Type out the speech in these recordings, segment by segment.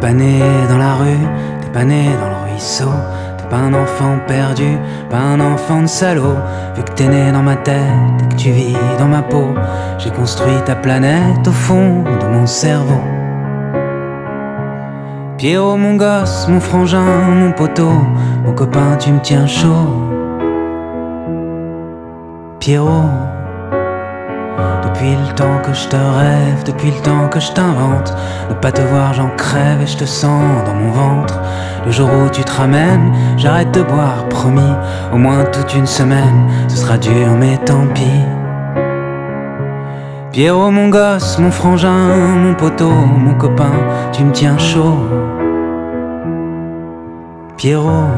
pas né dans la rue, t'es pas né dans le ruisseau. T'es pas un enfant perdu, pas un enfant de salaud. Vu que t'es né dans ma tête et que tu vis dans ma peau, j'ai construit ta planète au fond de mon cerveau. Pierrot, mon gosse, mon frangin, mon poteau, mon copain, tu me tiens chaud. Pierrot, depuis le temps que je te rêve, depuis le temps que je t'invente, ne pas te voir j'en crève et je te sens dans mon ventre. Le jour où tu te ramènes, j'arrête de boire, promis, au moins toute une semaine, ce sera dur mais tant pis. Pierrot, mon gosse, mon frangin, mon poteau, mon copain, tu me tiens chaud. Pierrot,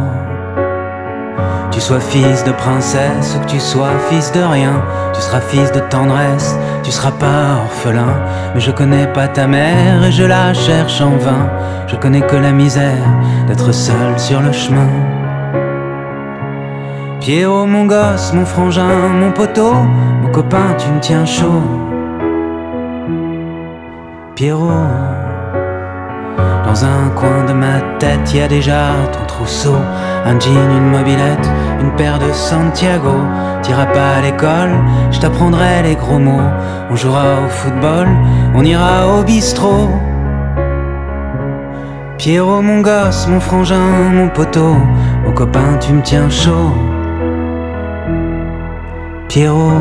tu sois fils de princesse ou que tu sois fils de rien, tu seras fils de tendresse, tu seras pas orphelin. Mais je connais pas ta mère et je la cherche en vain. Je connais que la misère d'être seul sur le chemin. Pierrot, mon gosse, mon frangin, mon poteau, mon copain, tu me tiens chaud. Pierrot, dans un coin de ma tête, y a déjà ton trousseau, un jean, une mobilette, une paire de Santiago. T'iras pas à l'école, je t'apprendrai les gros mots. On jouera au football, on ira au bistrot. Pierrot, mon gosse, mon frangin, mon poteau, mon copain, tu me tiens chaud. Pierrot,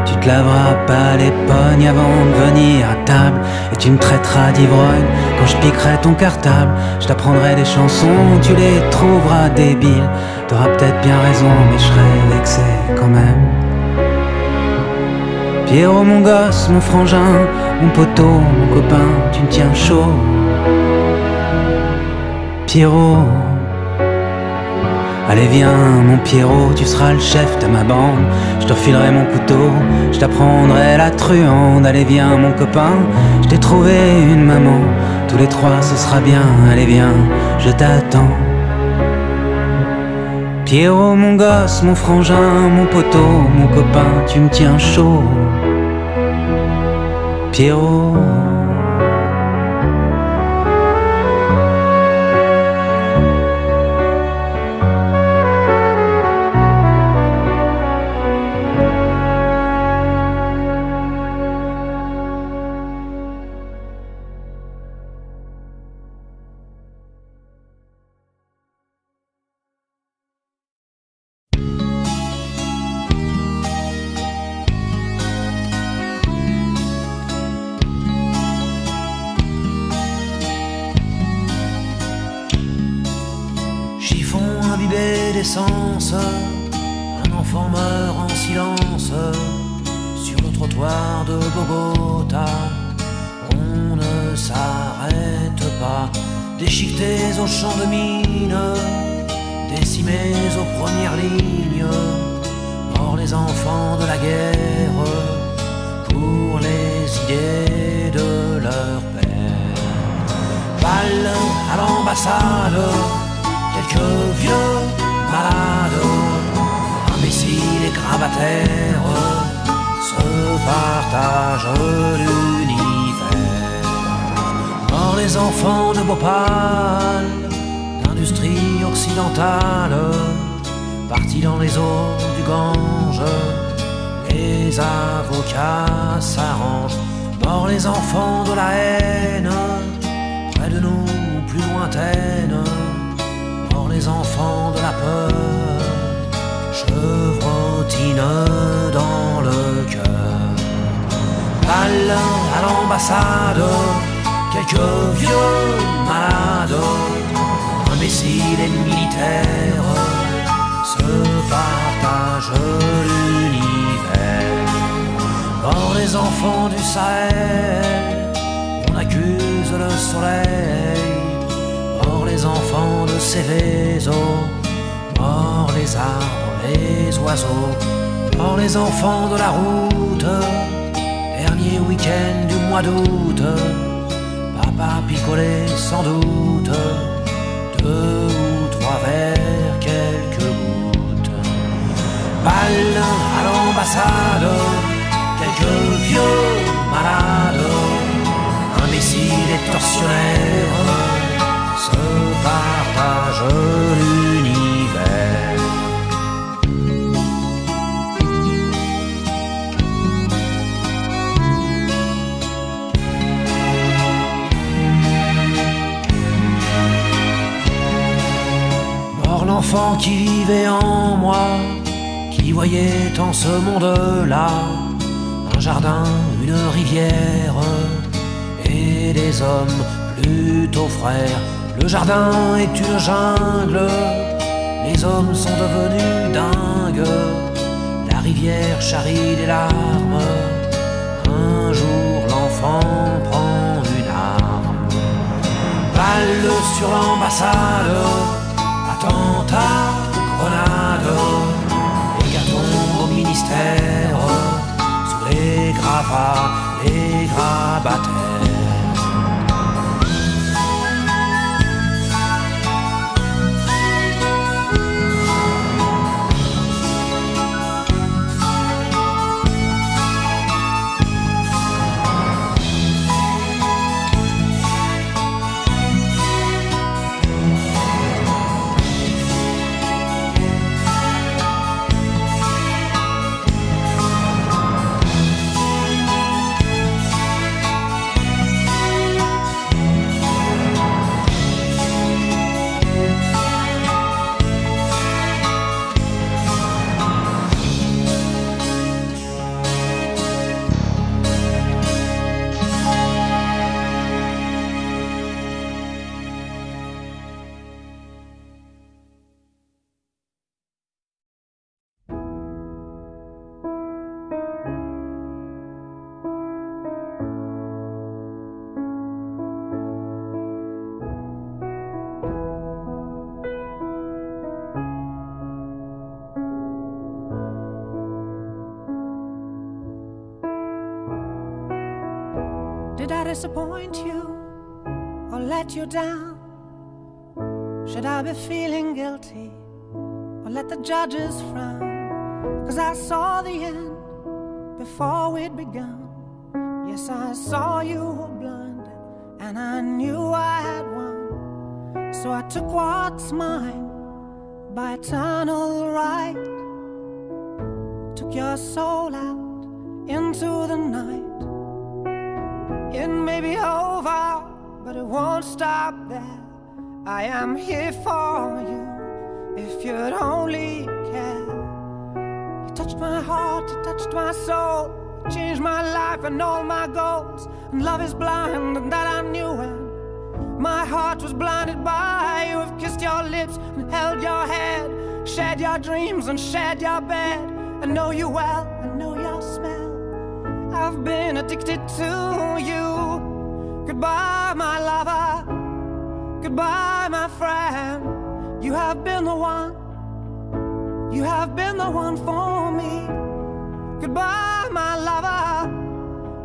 tu te laveras pas les pognes avant de venir à table, et tu me traiteras d'ivrogne quand je piquerai ton cartable. Je t'apprendrai des chansons, tu les trouveras débiles. T'auras peut-être bien raison, mais je serai vexé quand même. Pierrot, mon gosse, mon frangin, mon poteau, mon copain, tu me tiens chaud. Pierrot, allez viens mon Pierrot, tu seras le chef de ma bande. Je te refilerai mon couteau, je t'apprendrai la truande. Allez viens mon copain, je t'ai trouvé une maman. Tous les trois ce sera bien, allez viens, je t'attends. Pierrot, mon gosse, mon frangin, mon poteau, mon copain, tu me tiens chaud. Pierrot, d'essence, un enfant meurt en silence sur le trottoir de Bogota. On ne s'arrête pas, déchiquetés aux champs de mine, décimés aux premières lignes, morts les enfants de la guerre pour les idées de leur père. Balle à l'ambassade, quelques vieux malades, imbéciles et gravataires, se partagent l'univers. Or les enfants de Bhopal, d'industrie occidentale, partis dans les eaux du Gange, les avocats s'arrangent. Or les enfants de la haine, près de nous, plus lointaines, les enfants de la peur chevrotinent dans le cœur. Balle à l'ambassade, quelques vieux malades, imbéciles et militaires, se partagent l'univers. Or les enfants du Sahel, on accuse le soleil. Or les enfants de Céveso, or les arbres, les oiseaux. Or les enfants de la route, dernier week-end du mois d'août, papa picolait sans doute 2 ou 3 verres, quelques gouttes. Balle à l'ambassade, quelques vieux malades, imbéciles et tortionnaires, l'enfant qui vivait en moi, qui voyait en ce monde-là un jardin, une rivière et des hommes plutôt frères. Le jardin est une jungle, les hommes sont devenus dingues, la rivière charrie des larmes. Un jour l'enfant prend une arme. Balle sur l'ambassade, attentat, grenade, hécatombe au ministère, sous les gravats, les grabataires. Did I disappoint you or let you down? Should I be feeling guilty or let the judges frown? 'Cause I saw the end before we'd begun. Yes, I saw you were blind and I knew I had won. So I took what's mine by eternal right, took your soul out into the night. It may be over, but it won't stop there. I am here for you, if you'd only care. You touched my heart, you touched my soul, changed my life and all my goals. And love is blind, and that I knew when my heart was blinded by you. Have kissed your lips and held your head, shared your dreams and shared your bed. I know you well, I know your smell, I've been addicted to you. Goodbye, my lover, goodbye, my friend. You have been the one, you have been the one for me. Goodbye, my lover,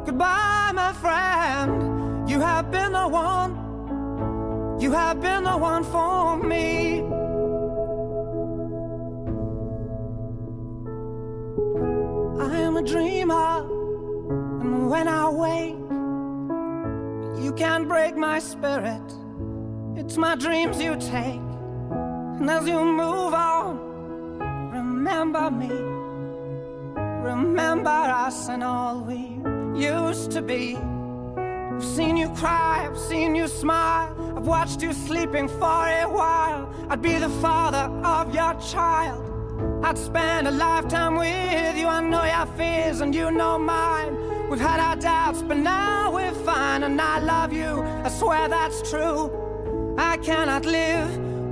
goodbye, my friend. You have been the one, you have been the one for me. I am a dreamer, and when I wake, you can't break my spirit. It's my dreams you take. And as you move on, remember me, remember us and all we used to be. I've seen you cry, I've seen you smile, I've watched you sleeping for a while. I'd be the father of your child, I'd spend a lifetime with you. I know your fears and you know mine. We've had our doubts, but now we're fine. And I love you, I swear that's true. I cannot live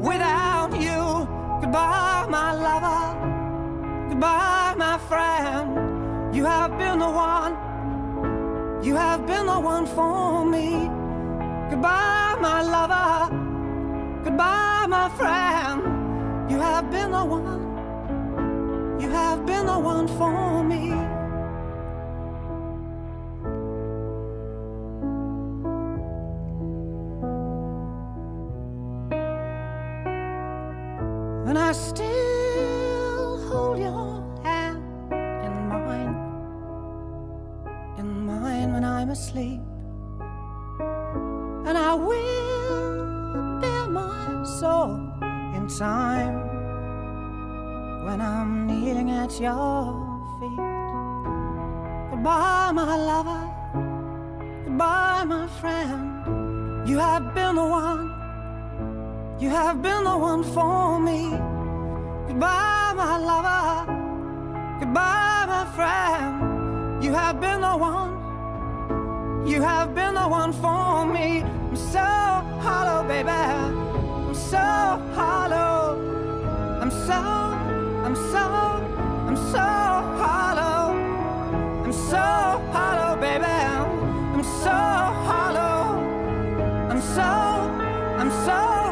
without you. Goodbye, my lover, goodbye, my friend. You have been the one, you have been the one for me. Goodbye, my lover, goodbye, my friend. You have been the one, you have been the one for me. And I still hold your hand in mine when I'm asleep. And I will bare my soul in time when I'm kneeling at your feet. Goodbye, my lover, goodbye, my friend. You have been the one, you have been the one for me. Goodbye, my lover. Goodbye, my friend. You have been the one. You have been the one for me. I'm so hollow, baby. I'm so hollow. I'm so hollow. I'm so hollow, baby. I'm so hollow. I'm so